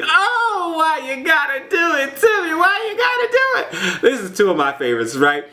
Oh, why you gotta do it to me? Why you gotta do it? This is two of my favorites, right?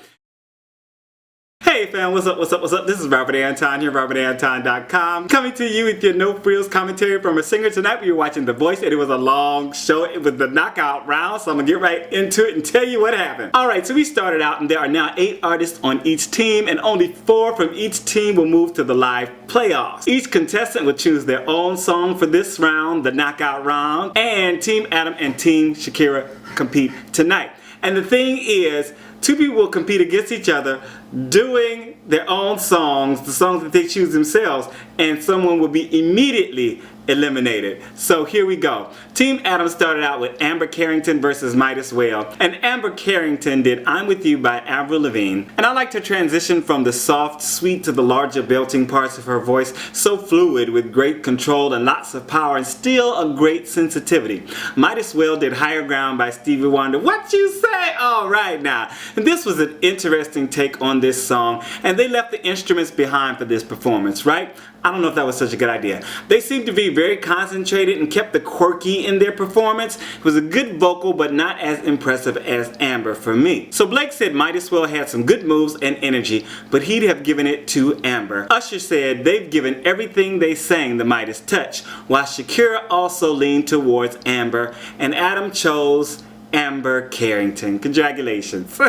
Hey fam, what's up, what's up, what's up? This is Robert Anton here, robertantonnyc.com, coming to you with your no frills commentary from a singer. Tonight we were watching The Voice and it was a long show. It was the knockout round, so I'm gonna get right into it and tell you what happened. Alright, so we started out and there are now 8 artists on each team and only 4 from each team will move to the live playoffs. Each contestant will choose their own song for this round, the knockout round, and TeamAdam and Team Shakira compete tonight. And the thing is, 2 people will compete against each other doing their own songs, the songs that they choose themselves, and someone will be immediately eliminated. So here we go. TeamAdam started out with Amber Carrington versus Midas. And Amber Carrington did I'm With You by Avril Lavigne. And I like to transition from the soft, sweet to the larger belting parts of her voice, so fluid with great control and lots of power and still a great sensitivity. Midas did Higher Ground by Stevie Wonder. What you say? All right now. And this was an interesting take on this song, and they left the instruments behind for this performance, right? I don't know if that was such a good idea. They seemed to be very concentrated and kept the quirky in their performance. It was a good vocal, but not as impressive as Amber for me. So Blake said Midas had some good moves and energy, but he'd have given it to Amber. Usher said they've given everything they sang the Midas touch, while Shakira also leaned towards Amber, and Adam chose Amber Carrington. Congratulations.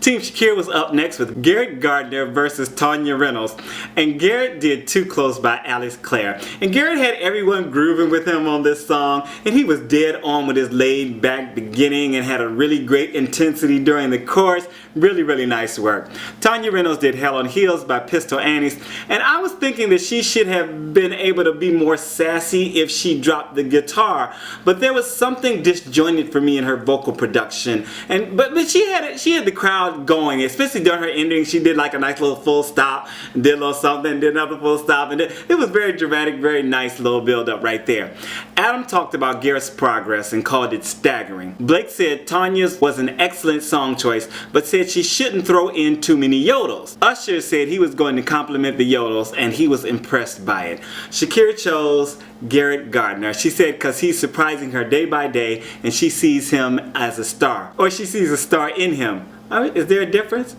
Team Shakira was up next with Garrett Gardner versus Tanya Reynolds, and Garrett did Too Close by Clare. And Garrett had everyone grooving with him on this song, and he was dead on with his laid back beginning and had a really great intensity during the chorus. Really, really nice work. Tanya Reynolds did Hell on Heels by Pistol Annie's, and I was thinking that she should have been able to be more sassy if she dropped the guitar, but there was something disjointed for me in her vocal production. But she had the crowd going, especially during her ending. She did like a nice little full stop, did a little something, did another full stop, and it was very dramatic, very nice little build up right there. Adam talked about Garrett's progress and called it staggering. Blake said Tanya's was an excellent song choice, but said she shouldn't throw in too many yodels. Usher said he was going to compliment the yodels and he was impressed by it. Shakira chose Garrett Gardner. She said because he's surprising her day by day and she sees him as a star, or she sees a star in him. I mean, is there a difference?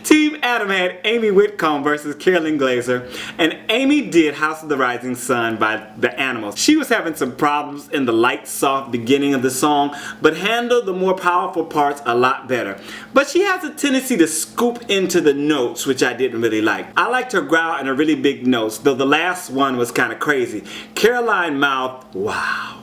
TeamAdam had Amy Whitcomb versus Caroline Glaser, and Amy did House of the Rising Sun by The Animals. She was having some problems in the light, soft beginning of the song, but handled the more powerful parts a lot better. But she has a tendency to scoop into the notes, which I didn't really like. I liked her growl and her really big notes, though the last one was kind of crazy. Caroline mouthed, wow.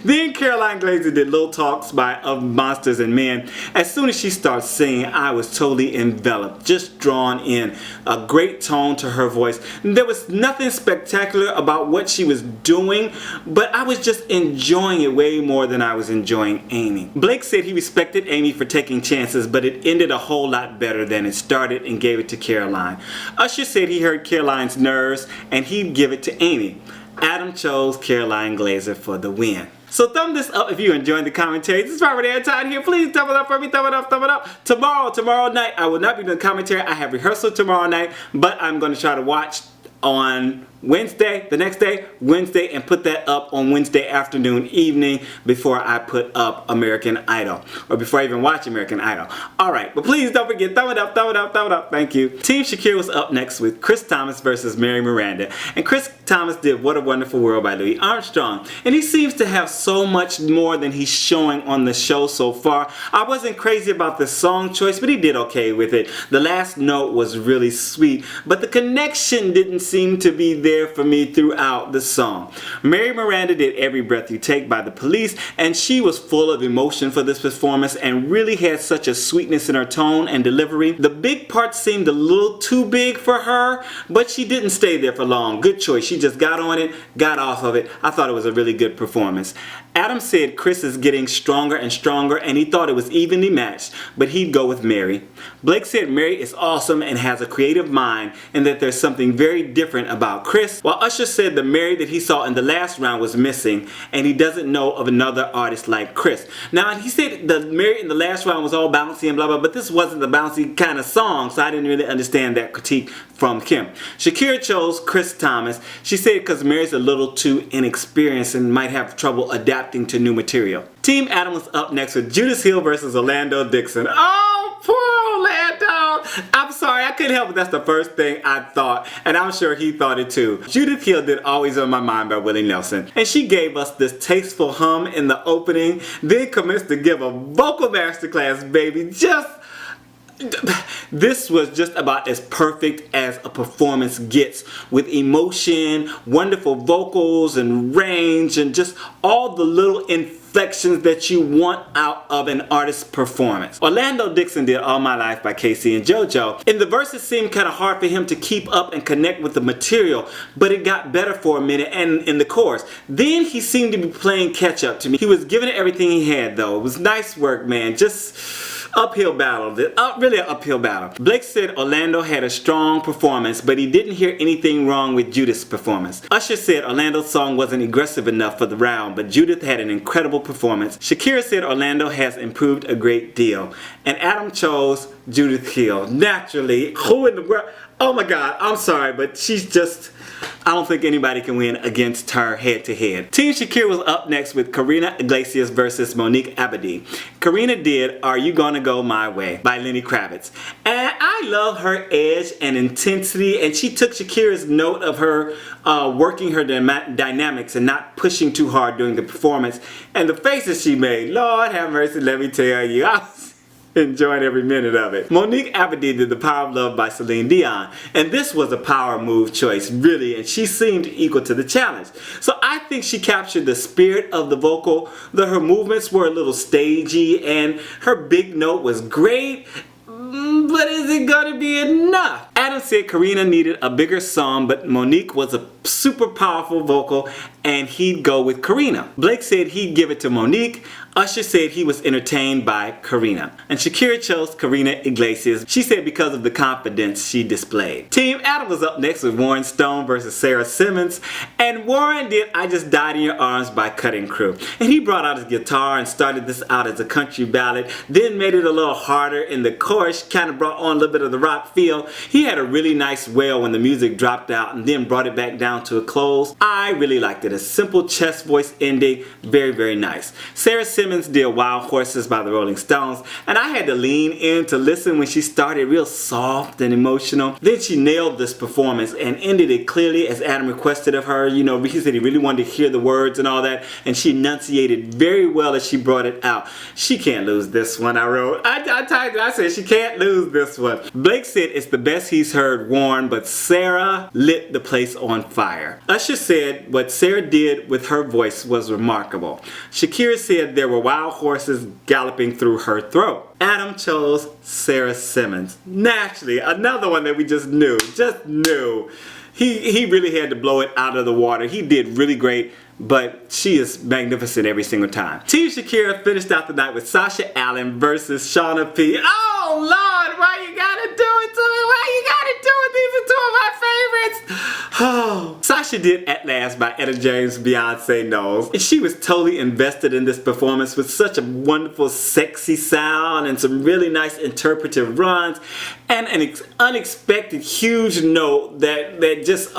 Then Caroline Glaser did Little Talks by Of Monsters and Men. As soon as she started singing, I was totally enveloped, just drawn in. A great tone to her voice. There was nothing spectacular about what she was doing, but I was just enjoying it way more than I was enjoying Amy. Blake said he respected Amy for taking chances, but it ended a whole lot better than it started and gave it to Caroline. Usher said he heard Caroline's nerves and he'd give it to Amy. Adam chose Caroline Glaser for the win. So thumb this up if you're enjoying the commentary. This is Robert Anton here. Please thumb it up for me. Thumb it up, thumb it up. Tomorrow night, I will not be doing commentary. I have rehearsal tomorrow night, but I'm going to try to watch on Wednesday, the next day, Wednesday, and put that up on Wednesday afternoon, evening, before I put up American Idol, or before I even watch American Idol. Alright, but please don't forget, thumb it up, thumb it up, thumb it up. Thank you. Team Shakira was up next with Kris Thomas versus Miranda. And Kris Thomas did What a Wonderful World by Louis Armstrong. And he seems to have so much more than he's showing on the show so far. I wasn't crazy about the song choice, but he did okay with it. The last note was really sweet, but the connection didn't seem to be there for me throughout the song. Miranda did Every Breath You Take by The Police, and she was full of emotion for this performance and really had such a sweetness in her tone and delivery. The big parts seemed a little too big for her, but she didn't stay there for long. Good choice. She just got on it, got off of it. I thought it was a really good performance. Adam said Kris is getting stronger and stronger and he thought it was evenly matched, but he'd go with Mary. Blake said Mary is awesome and has a creative mind and that there's something very different different about Kris, while Usher said the Mary that he saw in the last round was missing and he doesn't know of another artist like Kris. Now, he said the Mary in the last round was all bouncy and blah blah, but this wasn't the bouncy kind of song, so I didn't really understand that critique from Kim. Shakira chose Kris Thomas. She said because Mary's a little too inexperienced and might have trouble adapting to new material. Team Adam was up next with Judith Hill versus Orlando Dixon. Oh, poor Orlando! I'm sorry, I couldn't help it. That's the first thing I thought, and I'm sure he thought it too. Judith Hill did Always on My Mind by Willie Nelson, and she gave us this tasteful hum in the opening, then commenced to give a vocal masterclass, baby. This was just about as perfect as a performance gets, with emotion, wonderful vocals and range, and just all the little inflections that you want out of an artist's performance. Orlando Dixon did All My Life by Casey and JoJo. In the verses, it seemed kind of hard for him to keep up and connect with the material, but it got better for a minute, and in the chorus. Then he seemed to be playing catch up to me. He was giving it everything he had though. It was nice work, man. Just uphill battle, really an uphill battle. Blake said Orlando had a strong performance, but he didn't hear anything wrong with Judith's performance. Usher said Orlando's song wasn't aggressive enough for the round, but Judith had an incredible performance. Shakira said Orlando has improved a great deal. And Adam chose Judith Hill. Naturally, who in the world? Oh my God, I'm sorry, but she's just, I don't think anybody can win against her head to head. Team Shakira was up next with Karina Iglesias versus Monique Abedi. Karina did Are You Gonna Go My Way by Lenny Kravitz. And I love her edge and intensity, and she took Shakira's note of her working her dynamics and not pushing too hard during the performance. And the faces she made, Lord have mercy, let me tell you. I was enjoying every minute of it. Monique Abedi did The Power of Love by Celine Dion, and this was a power move choice, really, and she seemed equal to the challenge. So I think she captured the spirit of the vocal, though her movements were a little stagey and her big note was great. But is it gonna be enough? Adam said Karina needed a bigger song, but Monique was a super powerful vocal and he'd go with Karina. Blake said he'd give it to Monique. Usher said he was entertained by Karina. And Shakira chose Karina Iglesias. She said because of the confidence she displayed. Team Adam was up next with Warren Stone versus Sarah Simmons. And Warren did I Just Died in Your Arms by Cutting Crew. And he brought out his guitar and started this out as a country ballad, then made it a little harder in the chorus, kind of brought on a little bit of the rock feel. He had a really nice wail when the music dropped out and then brought it back down to a close. I really liked it. A simple chest voice ending, very, very nice. Sarah Simmons did Wild Horses by the Rolling Stones, and I had to lean in to listen when she started real soft and emotional. Then she nailed this performance and ended it clearly as Adam requested of her. You know, he said he really wanted to hear the words and all that, and she enunciated very well as she brought it out. She can't lose this one, I wrote. I said she can't lose this one. Blake said it's the best he's heard Warren, but Sarah lit the place on fire. Usher said what Sarah did with her voice was remarkable. Shakira said there were wild horses galloping through her throat. Adam chose Sarah Simmons. Naturally, another one that we just knew. He really had to blow it out of the water. He did really great, but she is magnificent every single time. Team Shakira finished out the night with Sasha Allen versus Shawn P. Oh Lord, why you gotta do it to me? Why you gotta do it? These are two of my favorites. Oh. Sasha did At Last by Etta James, Beyonce knows. And she was totally invested in this performance with such a wonderful sexy sound and some really nice interpretive runs and an unexpected huge note that just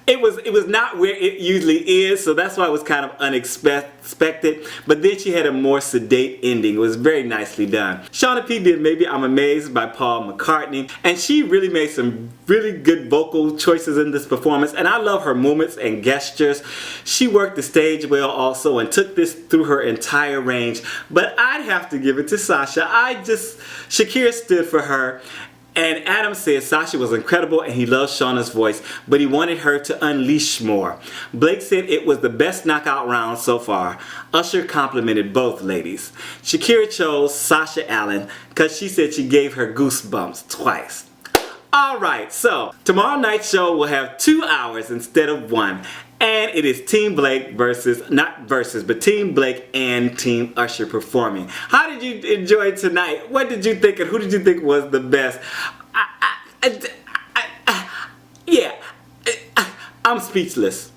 it was not where it usually is, so that's why it was kind of unexpected. But then she had a more sedate ending. It was very nicely done. Shawn P did Maybe I'm Amazed by Paul McCartney, and she really made some really good vocal choices in this performance, and I love her movements and gestures. She worked the stage well also and took this through her entire range, but I'd have to give it to Sasha. Shakira stood for her. And Adam said Sasha was incredible and he loved Shauna's voice, but he wanted her to unleash more. Blake said it was the best knockout round so far. Usher complimented both ladies. Shakira chose Sasha Allen because she said she gave her goosebumps twice. Alright, so tomorrow night's show will have 2 hours instead of 1. And it is Team Blake but Team Blake and Team Usher performing. How did you enjoy tonight? What did you think and who did you think was the best? Yeah, I'm speechless.